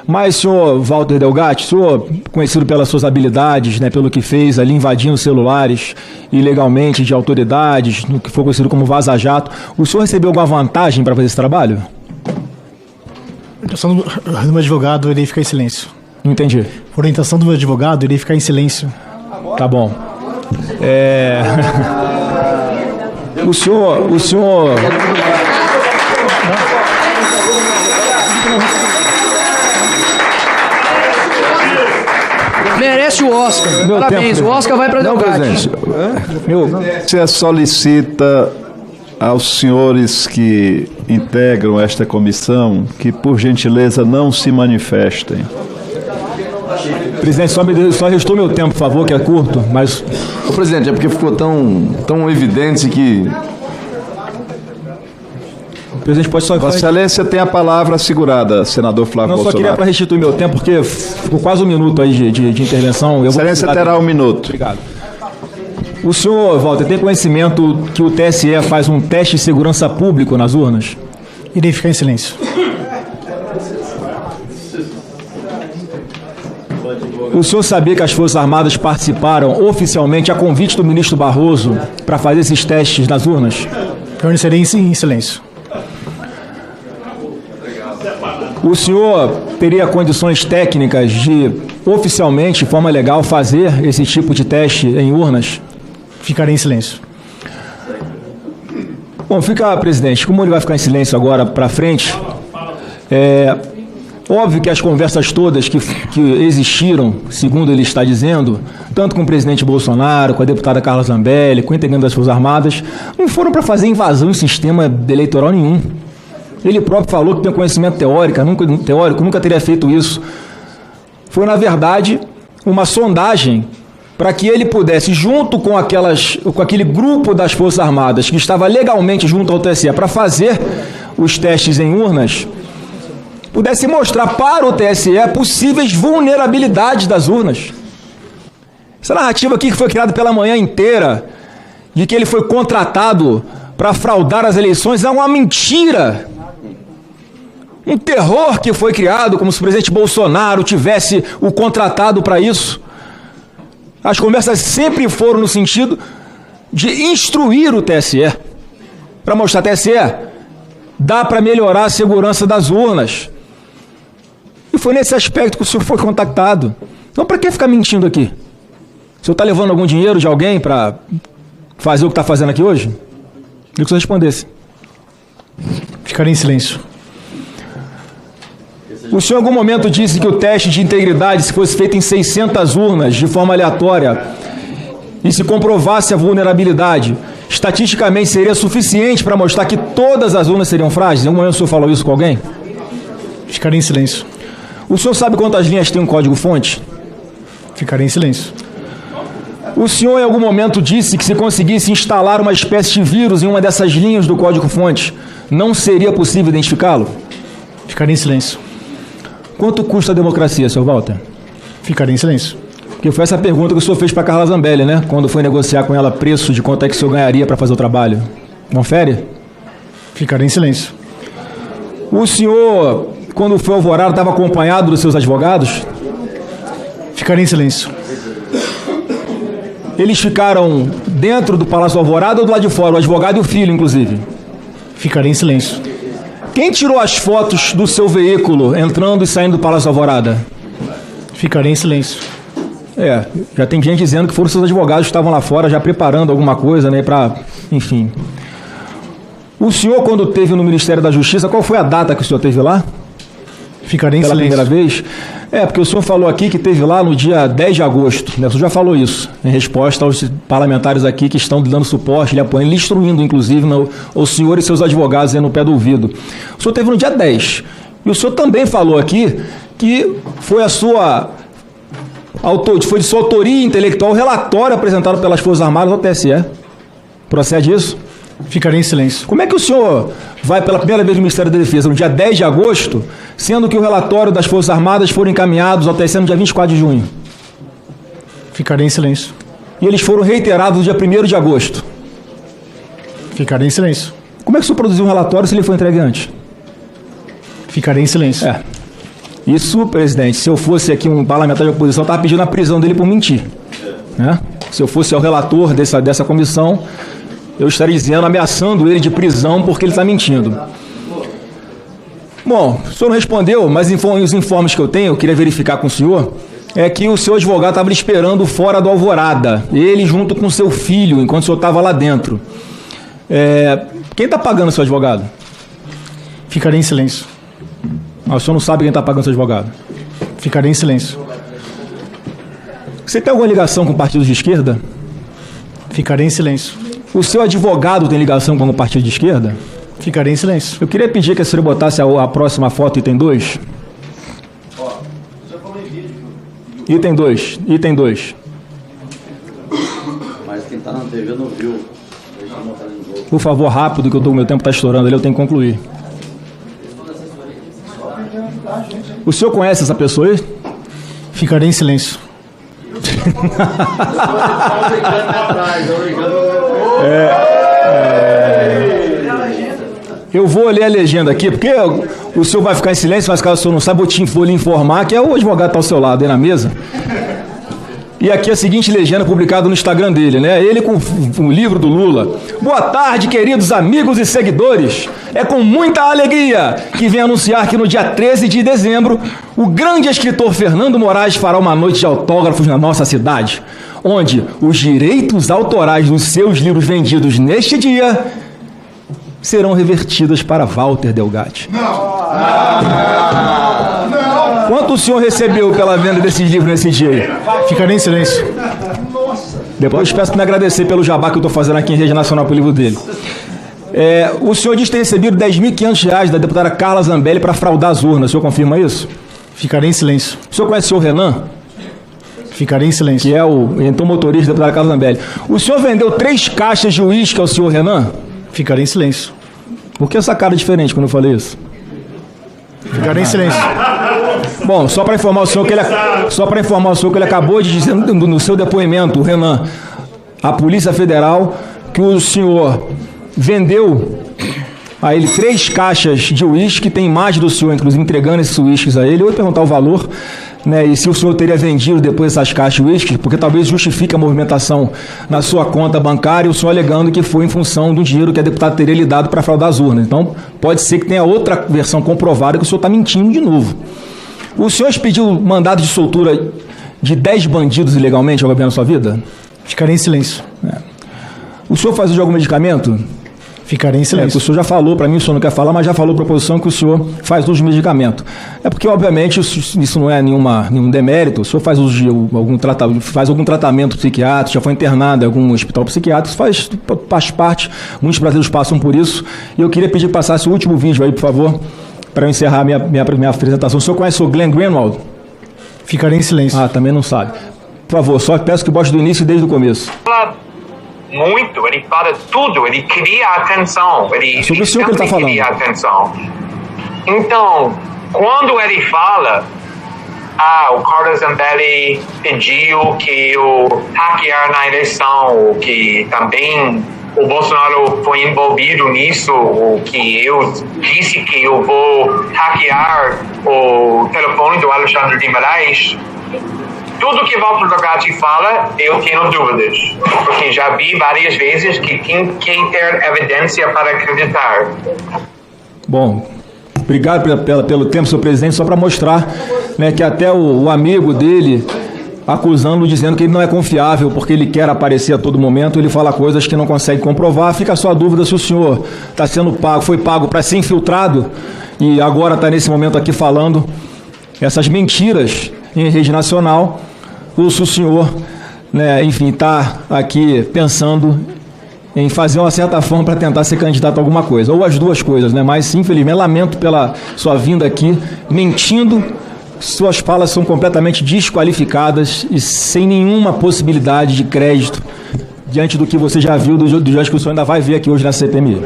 Mas, senhor Walter Delgatti, senhor conhecido pelas suas habilidades, né, pelo que fez ali invadindo celulares ilegalmente de autoridades, no que foi conhecido como vaza-jato, o senhor recebeu alguma vantagem para fazer esse trabalho? A orientação do meu advogado, ele fica em silêncio. Não entendi. Por orientação do meu advogado, ele fica em silêncio. Tá bom. O senhor... Merece o Oscar. Meu Parabéns, tempo, o Oscar vai para Delgatti. Você solicita aos senhores que integram esta comissão que, por gentileza, não se manifestem. Presidente, só restou meu tempo, por favor, que é curto, mas... Ô, presidente, é porque ficou tão evidente que... O presidente pode só... Vossa Excelência tem a palavra assegurada, senador Flávio Não, só Bolsonaro. queria para restituir meu tempo, porque ficou quase um minuto aí de intervenção. Vossa Excelência terá um minuto. Obrigado. O senhor, Walter, tem conhecimento que o TSE faz um teste de segurança público nas urnas? Irei ficar em silêncio. O senhor sabia que as Forças Armadas participaram oficialmente a convite do ministro Barroso para fazer esses testes nas urnas? Permanecerei em silêncio. O senhor teria condições técnicas de, oficialmente, de forma legal, fazer esse tipo de teste em urnas? Ficarei em silêncio. Bom, presidente, como ele vai ficar em silêncio agora para frente, óbvio que as conversas todas que existiram, segundo ele está dizendo, tanto com o presidente Bolsonaro, com a deputada Carla Zambelli, com o integrante das Forças Armadas, não foram para fazer invasão em sistema eleitoral nenhum. Ele próprio falou que tem conhecimento teórico, nunca teria feito isso. Foi, na verdade, uma sondagem para que ele pudesse, junto com aquele grupo das Forças Armadas que estava legalmente junto ao TSE para fazer os testes em urnas, pudesse mostrar para o TSE possíveis vulnerabilidades das urnas. Essa narrativa aqui que foi criada pela manhã inteira, de que ele foi contratado para fraudar as eleições, é uma mentira. Um terror que foi criado, como se o presidente Bolsonaro tivesse o contratado para isso. As conversas sempre foram no sentido de instruir o TSE, para mostrar, TSE, dá para melhorar a segurança das urnas. E foi nesse aspecto que o senhor foi contactado. Então, para que ficar mentindo aqui? O senhor está levando algum dinheiro de alguém para fazer o que está fazendo aqui hoje? Queria que o senhor respondesse. Ficarei em silêncio. O senhor em algum momento disse que o teste de integridade, se fosse feito em 600 urnas, de forma aleatória, e se comprovasse a vulnerabilidade, estatisticamente seria suficiente para mostrar que todas as urnas seriam frágeis? Em algum momento o senhor falou isso com alguém? Ficarei em silêncio. O senhor sabe quantas linhas tem um código-fonte? Ficarei em silêncio. O senhor em algum momento disse que se conseguisse instalar uma espécie de vírus em uma dessas linhas do código-fonte, não seria possível identificá-lo? Ficarei em silêncio. Quanto custa a democracia, senhor Walter? Ficarei em silêncio. Porque foi essa pergunta que o senhor fez para Carla Zambelli, né? Quando foi negociar com ela preço de quanto é que o senhor ganharia para fazer o trabalho. Confere? Ficarei em silêncio. O senhor, quando foi alvorado, estava acompanhado dos seus advogados? Ficarei em silêncio. Eles ficaram dentro do Palácio Alvorada ou do lado de fora? O advogado e o filho, inclusive. Ficarei em silêncio. Quem tirou as fotos do seu veículo entrando e saindo do Palácio Alvorada? Ficarei em silêncio. Já tem gente dizendo que foram seus advogados que estavam lá fora já preparando alguma coisa, né, enfim. O senhor, quando esteve no Ministério da Justiça, qual foi a data que o senhor esteve lá? Ficarei em Pela silêncio. primeira vez? Porque o senhor falou aqui que esteve lá no dia 10 de agosto, né? O senhor já falou isso, em resposta aos parlamentares aqui que estão dando suporte, lhe apoiando, lhe instruindo, inclusive, o senhor e seus advogados aí no pé do ouvido. O senhor esteve no dia 10. E o senhor também falou aqui que foi foi de sua autoria intelectual o relatório apresentado pelas Forças Armadas ao TSE. Procede isso? Ficarei em silêncio. Como é que o senhor vai pela primeira vez no Ministério da Defesa no dia 10 de agosto, sendo que o relatório das Forças Armadas foram encaminhados ao TSE no dia 24 de junho? Ficarei em silêncio. E eles foram reiterados no dia 1º de agosto? Ficarei em silêncio. Como é que o senhor produziu um relatório se ele foi entregue antes? Ficarei em silêncio. Isso, presidente, se eu fosse aqui um parlamentar de oposição, eu estava pedindo a prisão dele por mentir. Né? Se eu fosse o relator dessa comissão, eu estaria dizendo, ameaçando ele de prisão porque ele está mentindo. Bom, o senhor não respondeu, mas os informes que eu tenho, eu queria verificar com o senhor, é que o seu advogado estava lhe esperando fora do Alvorada, ele junto com seu filho, enquanto o senhor estava lá dentro. Quem está pagando o seu advogado? Ficarei em silêncio. O senhor não sabe quem está pagando o seu advogado? Ficarei em silêncio. Você tem alguma ligação com partidos de esquerda? Ficarei em silêncio. O seu advogado tem ligação com o partido de esquerda? Ficarei em silêncio. Eu queria pedir que a senhora botasse a próxima foto, item 2. Item 2, item 2. Mas quem está na TV não viu. Por favor, rápido, que o meu tempo está estourando ali, eu tenho que concluir. O senhor conhece essa pessoa aí? Ficarei em silêncio. Eu vou ler a legenda aqui, porque o senhor vai ficar em silêncio, mas caso o senhor não saiba, eu vou lhe informar que o advogado está ao seu lado aí na mesa. E aqui a seguinte legenda publicada no Instagram dele, né? Ele com o livro do Lula. Boa tarde, queridos amigos e seguidores. É com muita alegria que venho anunciar que no dia 13 de dezembro, o grande escritor Fernando Moraes fará uma noite de autógrafos na nossa cidade, onde os direitos autorais dos seus livros vendidos neste dia serão revertidas para Walter Delgatti. Quanto o senhor recebeu pela venda desses livros nesse dia? Ficarei em silêncio. Depois eu peço para me agradecer pelo jabá que eu estou fazendo aqui em rede nacional para o livro dele. O senhor diz ter recebido R$10.500 da deputada Carla Zambelli para fraudar as urnas. O senhor confirma isso? Ficarei em silêncio. O senhor conhece o senhor Renan? Ficarei em silêncio. Que é então motorista da deputada Carla Zambelli. O senhor vendeu 3 caixas de uísque ao senhor Renan? Ficarei em silêncio. Por que essa cara diferente quando eu falei isso? Ficarei em silêncio. Bom, só para informar o senhor que ele acabou de dizer no seu depoimento, o Renan, a Polícia Federal, que o senhor vendeu a ele 3 caixas de uísque, tem imagem do senhor, inclusive, entregando esses uísques a ele. Eu ia perguntar o valor, né, e se o senhor teria vendido depois essas caixas de uísque, porque talvez justifique a movimentação na sua conta bancária, o senhor alegando que foi em função do dinheiro que a deputada teria lhe dado para fraudar as urnas. Então, pode ser que tenha outra versão comprovada que o senhor está mentindo de novo. O senhor expediu mandado de soltura de 10 bandidos ilegalmente ao governo da sua vida? Ficarei em silêncio. O senhor faz uso de algum medicamento? Ficarei em silêncio. O senhor já falou, para mim o senhor não quer falar, mas já falou para a oposição que o senhor faz uso de medicamento. É porque, obviamente, isso não é nenhum demérito. O senhor faz uso de algum tratamento psiquiátrico, já foi internado em algum hospital psiquiátrico, faz parte, muitos brasileiros passam por isso. E eu queria pedir que passasse o último vídeo aí, por favor, para eu encerrar minha apresentação. O senhor conhece o Glenn Greenwald? Ficarei em silêncio. Também não sabe. Por favor, só peço que bote do início e desde o começo. Muito, ele fala tudo, ele cria atenção. Sobre o senhor que ele está falando. Cria atenção. Então, quando ele fala, o Carla Zambelli pediu que eu hackear na eleição, que também o Bolsonaro foi envolvido nisso, que eu disse que eu vou hackear o telefone do Alexandre de Moraes. Tudo que Walter Delgatti fala, eu tenho dúvidas, porque já vi várias vezes que tem que ter evidência para acreditar. Bom, obrigado pelo tempo, senhor presidente, só para mostrar, né, que até o amigo dele, acusando, dizendo que ele não é confiável, porque ele quer aparecer a todo momento, ele fala coisas que não consegue comprovar. Fica só a dúvida se o senhor está sendo pago, foi pago para ser infiltrado e agora está nesse momento aqui falando essas mentiras em rede nacional, ou se o senhor, né, enfim, está aqui pensando em fazer uma certa forma para tentar ser candidato a alguma coisa, ou as duas coisas, né? Mas, infelizmente, lamento pela sua vinda aqui, mentindo, suas falas são completamente desqualificadas e sem nenhuma possibilidade de crédito diante do que você já viu, do que o senhor ainda vai ver aqui hoje na CPMI.